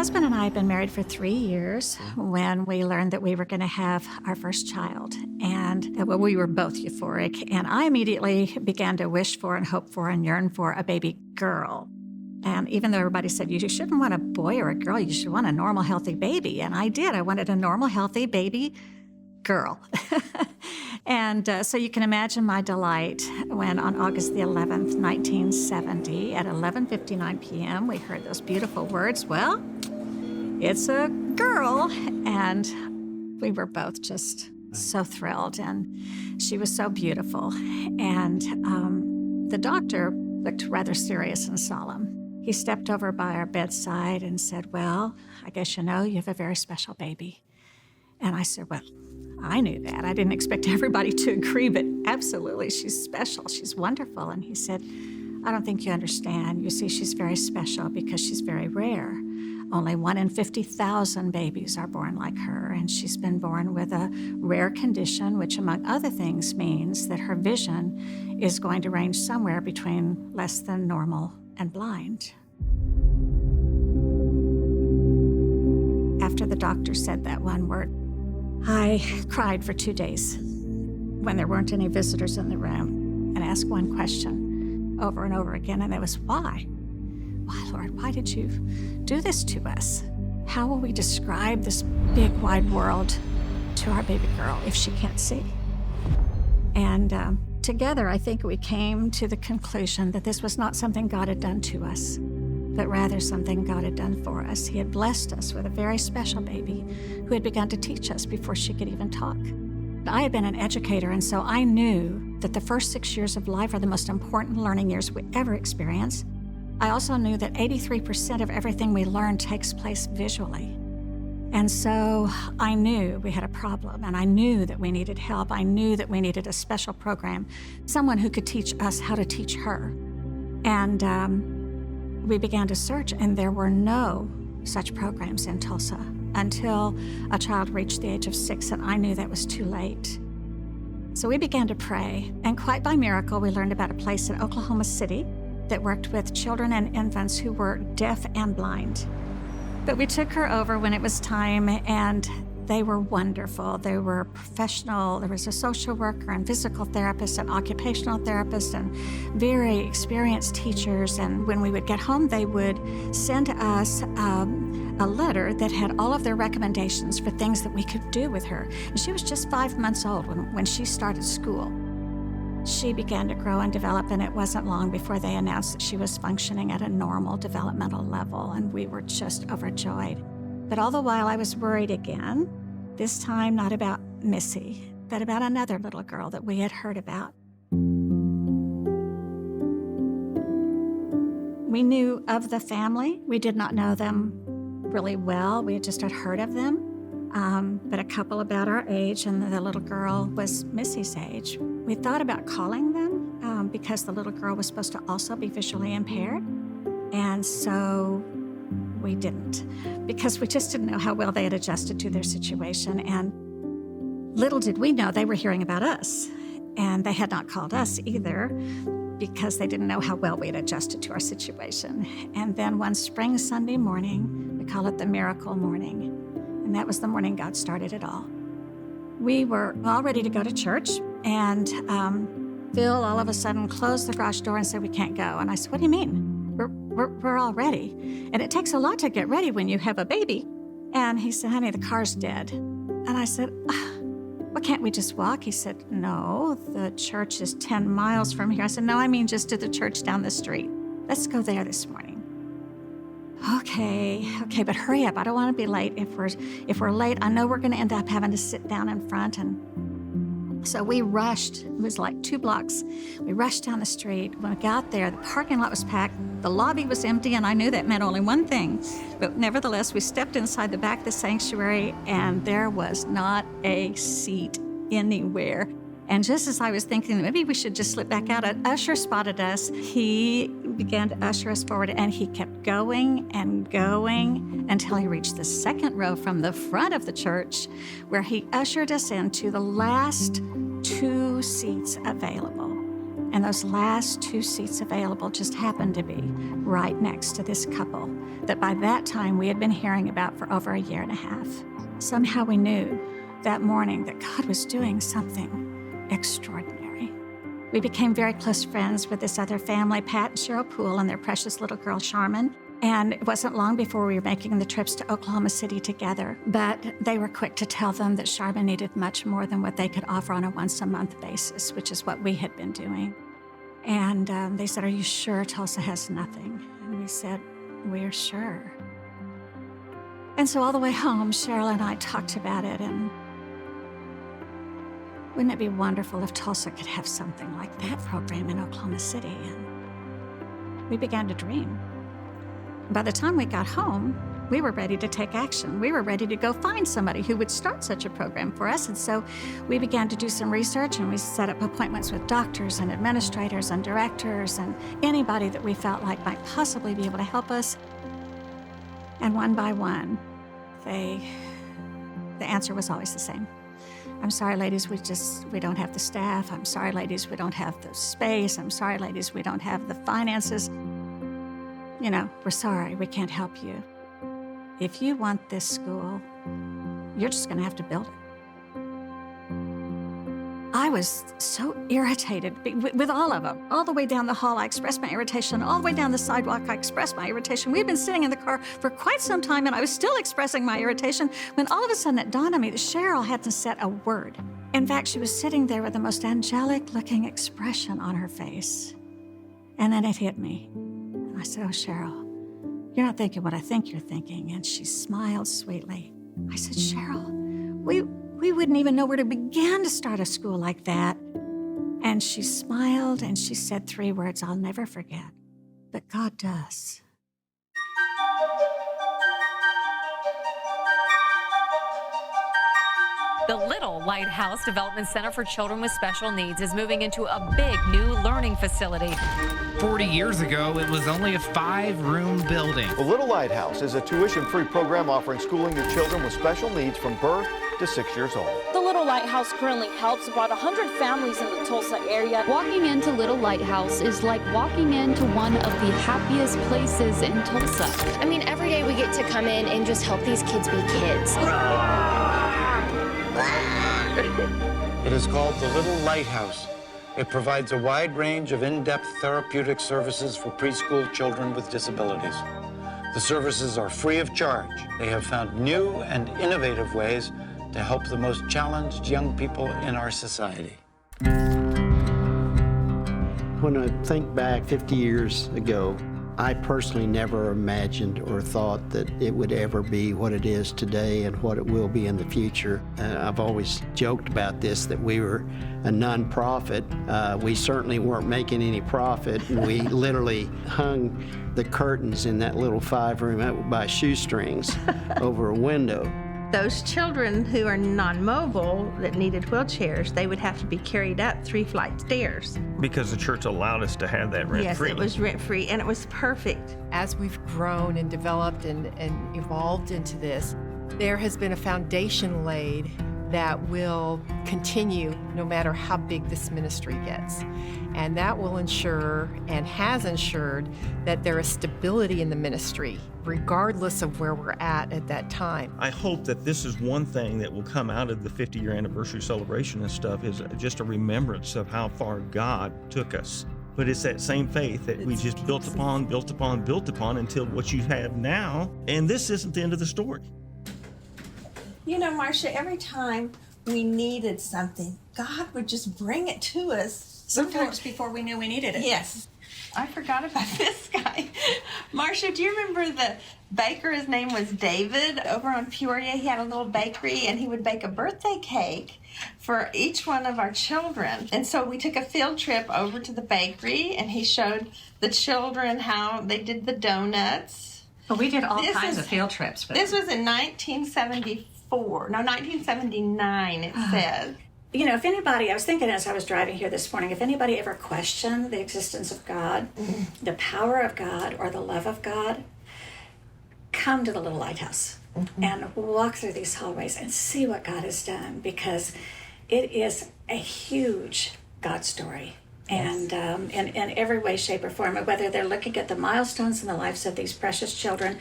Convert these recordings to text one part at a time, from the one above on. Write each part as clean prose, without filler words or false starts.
husband and I had been married for 3 years when we learned that we were going to have our first child. And well, we were both euphoric. And I immediately began to wish for and hope for and yearn for a baby girl. And even though everybody said, you shouldn't want a boy or a girl, you should want a normal, healthy baby. And I did. I wanted a normal, healthy baby girl. And so you can imagine my delight when on August the 11th, 1970, at 11:59 p.m., we heard those beautiful words, well, it's a girl. And we were both just so thrilled. And she was so beautiful. And the doctor looked rather serious and solemn. He stepped over by our bedside and said, well, I guess you know you have a very special baby. And I said, well, I knew that. I didn't expect everybody to agree, but absolutely, she's special. She's wonderful. And he said, I don't think you understand. You see, she's very special because she's very rare. Only 1 in 50,000 babies are born like her, and she's been born with a rare condition, which among other things means that her vision is going to range somewhere between less than normal and blind. After the doctor said that one word, I cried for 2 days when there weren't any visitors in the room and asked one question over and over again, and that was, why? Why, Lord, why did you do this to us? How will we describe this big, wide world to our baby girl if she can't see? And together, I think we came to the conclusion that this was not something God had done to us, but rather something God had done for us. He had blessed us with a very special baby who had begun to teach us before she could even talk. I had been an educator, and so I knew that the first 6 years of life are the most important learning years we ever experience. I also knew that 83% of everything we learn takes place visually. And so I knew we had a problem, and I knew that we needed help. I knew that we needed a special program, someone who could teach us how to teach her. And we began to search, and there were no such programs in Tulsa until a child reached the age of 6, and I knew that was too late. So we began to pray, and quite by miracle, we learned about a place in Oklahoma City that worked with children and infants who were deaf and blind. But we took her over when it was time, and they were wonderful. They were professional. There was a social worker and physical therapist and occupational therapist and very experienced teachers. And when we would get home, they would send us a letter that had all of their recommendations for things that we could do with her. And she was just 5 months old when she started school. She began to grow and develop, and it wasn't long before they announced that she was functioning at a normal developmental level, and we were just overjoyed. But all the while I was worried again, this time not about Missy, but about another little girl that we had heard about. We knew of the family. We did not know them really well. We had just had heard of them. But a couple about our age, and the little girl was Missy's age. We thought about calling them because the little girl was supposed to also be visually impaired. And so we didn't, because we just didn't know how well they had adjusted to their situation. And little did we know they were hearing about us. And they had not called us either because they didn't know how well we had adjusted to our situation. And then one spring Sunday morning, we call it the miracle morning. And that was the morning God started it all. We were all ready to go to church, and Phil all of a sudden closed the garage door and said, we can't go. And I said, what do you mean? We're all ready. And it takes a lot to get ready when you have a baby. And he said, honey, the car's dead. And I said, well, can't we just walk? He said, no, the church is 10 miles from here. I said, no, I mean just to the church down the street. Let's go there this morning. Okay, but hurry up. I don't want to be late. If we're late, I know we're going to end up having to sit down in front. And so we rushed. It was like 2 blocks. We rushed down the street. When we got there, the parking lot was packed. The lobby was empty, and I knew that meant only one thing. But nevertheless, we stepped inside the back of the sanctuary, and there was not a seat anywhere. And just as I was thinking, maybe we should just slip back out, an usher spotted us. He began to usher us forward, and he kept going and going until he reached the second row from the front of the church, where he ushered us into the last 2 seats available. And those last 2 seats available just happened to be right next to this couple that by that time we had been hearing about for over a year and a half. Somehow we knew that morning that God was doing something extraordinary. We became very close friends with this other family, Pat and Cheryl Poole, and their precious little girl, Charmin. And it wasn't long before we were making the trips to Oklahoma City together. But they were quick to tell them that Charmin needed much more than what they could offer on a once-a-month basis, which is what we had been doing. And they said, "Are you sure Tulsa has nothing?" And we said, "We're sure." And so all the way home, Cheryl and I talked about it, and wouldn't it be wonderful if Tulsa could have something like that program in Oklahoma City? And we began to dream. By the time we got home, we were ready to take action. We were ready to go find somebody who would start such a program for us. And so we began to do some research, and we set up appointments with doctors and administrators and directors and anybody that we felt like might possibly be able to help us. And one by one, the answer was always the same. "I'm sorry, ladies, we don't have the staff. I'm sorry, ladies, we don't have the space. I'm sorry, ladies, we don't have the finances. We're sorry, we can't help you. If you want this school, you're just going to have to build it." I was so irritated with all of them. All the way down the hall, I expressed my irritation. All the way down the sidewalk, I expressed my irritation. We'd been sitting in the car for quite some time, and I was still expressing my irritation when all of a sudden it dawned on me that Cheryl hadn't said a word. In fact, she was sitting there with the most angelic-looking expression on her face. And then it hit me. And I said, "Oh, Cheryl, you're not thinking what I think you're thinking." And she smiled sweetly. I said, "Cheryl, we wouldn't even know where to begin to start a school like that." And she smiled and she said 3 words I'll never forget, "But God does." The Little Lighthouse Development Center for Children with Special Needs is moving into a big new learning facility. 40 years ago, it was only a 5-room building. The Little Lighthouse is a tuition-free program offering schooling to children with special needs from birth to 6 years old. The Little Lighthouse currently helps about 100 families in the Tulsa area. Walking into Little Lighthouse is like walking into one of the happiest places in Tulsa. I mean, every day we get to come in and just help these kids be kids. It is called the Little Lighthouse. It provides a wide range of in-depth therapeutic services for preschool children with disabilities. The services are free of charge. They have found new and innovative ways to help the most challenged young people in our society. When I think back 50 years ago, I personally never imagined or thought that it would ever be what it is today and what it will be in the future. I've always joked about this, that we were a nonprofit. We certainly weren't making any profit. We literally hung the curtains in that little 5-room by shoestrings over a window. Those children who are non-mobile that needed wheelchairs, they would have to be carried up 3 flight stairs. Because the church allowed us to have that rent-free. Yes, it was rent-free, and it was perfect. As we've grown and developed and evolved into this, there has been a foundation laid that will continue no matter how big this ministry gets. And that will ensure, and has ensured, that there is stability in the ministry, regardless of where we're at that time. I hope that this is one thing that will come out of the 50-year anniversary celebration and stuff, is just a remembrance of how far God took us. But it's that same faith that we just built upon until what you have now. And this isn't the end of the story. You know, Marcia, every time we needed something, God would just bring it to us. Sometimes before we knew we needed it. Yes. I forgot about this guy. Marcia, do you remember the baker? His name was David. Over on Peoria, he had a little bakery, and he would bake a birthday cake for each one of our children. And so we took a field trip over to the bakery, and he showed the children how they did the donuts. Well, we did all kinds of field trips. This was in 1979, it says. You know, if anybody, I was thinking as I was driving here this morning, if anybody ever questioned the existence of God, the power of God, or the love of God, come to the Little Lighthouse and walk through these hallways and see what God has done, because it is a huge God story. and in every way, shape, or form, whether they're looking at the milestones in the lives of these precious children,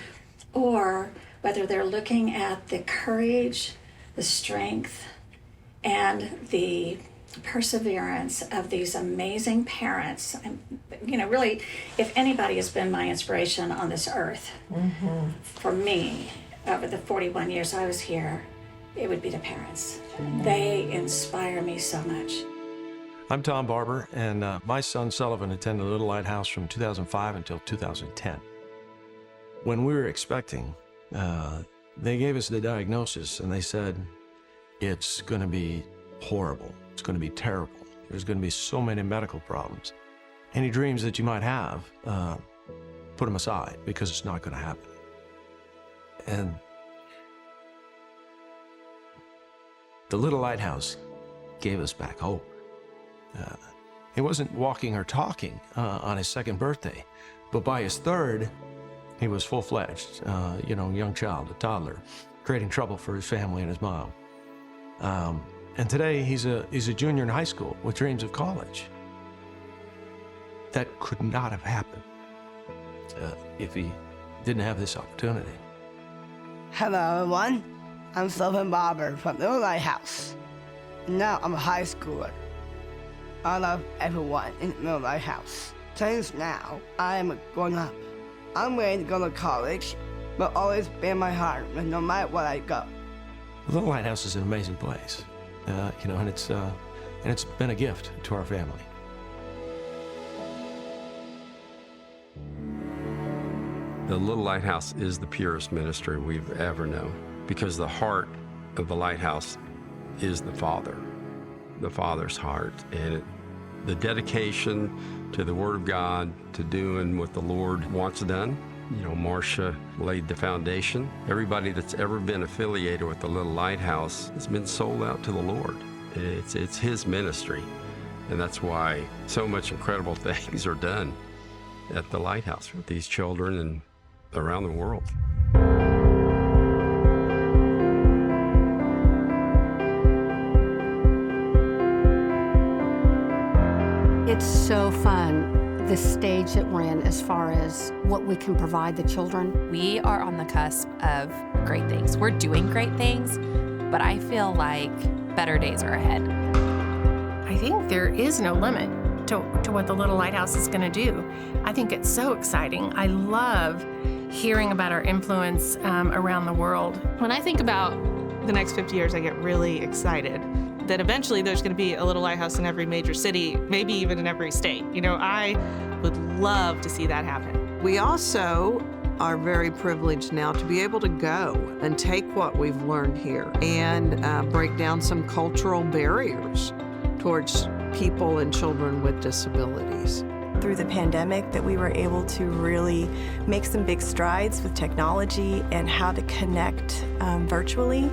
or whether they're looking at the courage, the strength, and the perseverance of these amazing parents. Really, if anybody has been my inspiration on this earth, for me, over the 41 years I was here, it would be the parents. They inspire me so much. I'm Tom Barber, and my son Sullivan attended Little Lighthouse from 2005 until 2010. When we were expecting, they gave us the diagnosis and they said, it's going to be horrible. It's going to be terrible. There's going to be so many medical problems. Any dreams that you might have, put them aside because it's not going to happen. And the Little Lighthouse gave us back hope. He wasn't walking or talking on his second birthday, but by his third, he was full-fledged, young child, a toddler, creating trouble for his family and his mom. And today, he's a junior in high school with dreams of college. That could not have happened if he didn't have this opportunity. Hello, everyone. I'm Sullivan Barber from Little Lighthouse. Now I'm a high schooler. I love everyone in Little Lighthouse. Since now, I am a grown-up. I'm ready to go to college, but always be in my heart, no matter where I go. Little Lighthouse is an amazing place, and it's been a gift to our family. The Little Lighthouse is the purest ministry we've ever known, because the heart of the Lighthouse is the Father's heart, and the dedication to the Word of God, to doing what the Lord wants done. Marcia laid the foundation. Everybody that's ever been affiliated with the Little Lighthouse has been sold out to the Lord. It's His ministry, and that's why so much incredible things are done at the Lighthouse with these children and around the world. It's so fun, the stage that we're in as far as what we can provide the children. We are on the cusp of great things. We're doing great things, but I feel like better days are ahead. I think there is no limit to what the Little Lighthouse is going to do. I think it's so exciting. I love hearing about our influence around the world. When I think about the next 50 years, I get really excited that eventually there's going to be a Little Lighthouse in every major city, maybe even in every state. I would love to see that happen. We also are very privileged now to be able to go and take what we've learned here and break down some cultural barriers towards people and children with disabilities. Through the pandemic, that we were able to really make some big strides with technology and how to connect virtually.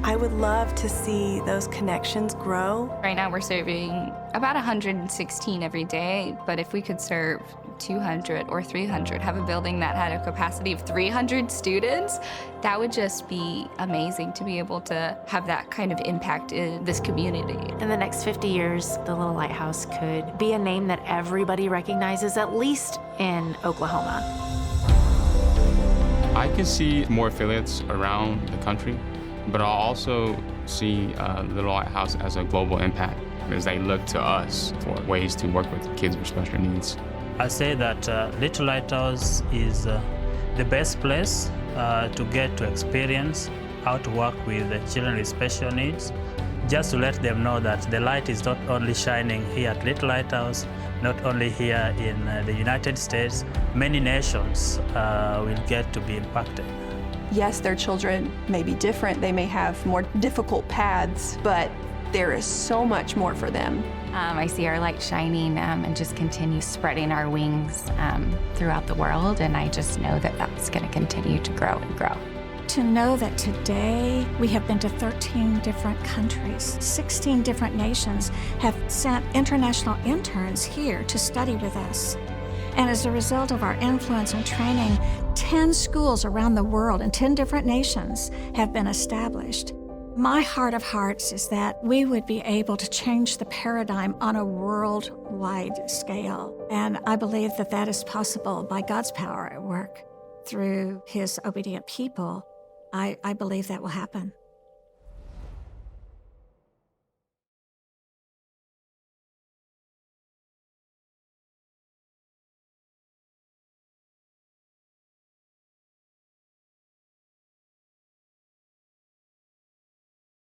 I would love to see those connections grow. Right now we're serving about 116 every day, but if we could serve 200 or 300, have a building that had a capacity of 300 students, that would just be amazing to be able to have that kind of impact in this community. In the next 50 years, the Little Lighthouse could be a name that everybody recognizes, at least in Oklahoma. I can see more affiliates around the country, but I'll also see Little Lighthouse as a global impact as they look to us for ways to work with kids with special needs. I say that Little Lighthouse is the best place to get to experience how to work with the children with special needs, just to let them know that the light is not only shining here at Little Lighthouse, not only here in the United States, many nations will get to be impacted. Yes, their children may be different, they may have more difficult paths, but there is so much more for them. I see our light shining and just continue spreading our wings throughout the world, and I just know that that's going to continue to grow and grow. To know that today we have been to 13 different countries, 16 different nations have sent international interns here to study with us. And as a result of our influence and training, 10 schools around the world in 10 different nations have been established. My heart of hearts is that we would be able to change the paradigm on a worldwide scale. And I believe that that is possible by God's power at work through his obedient people. I believe that will happen.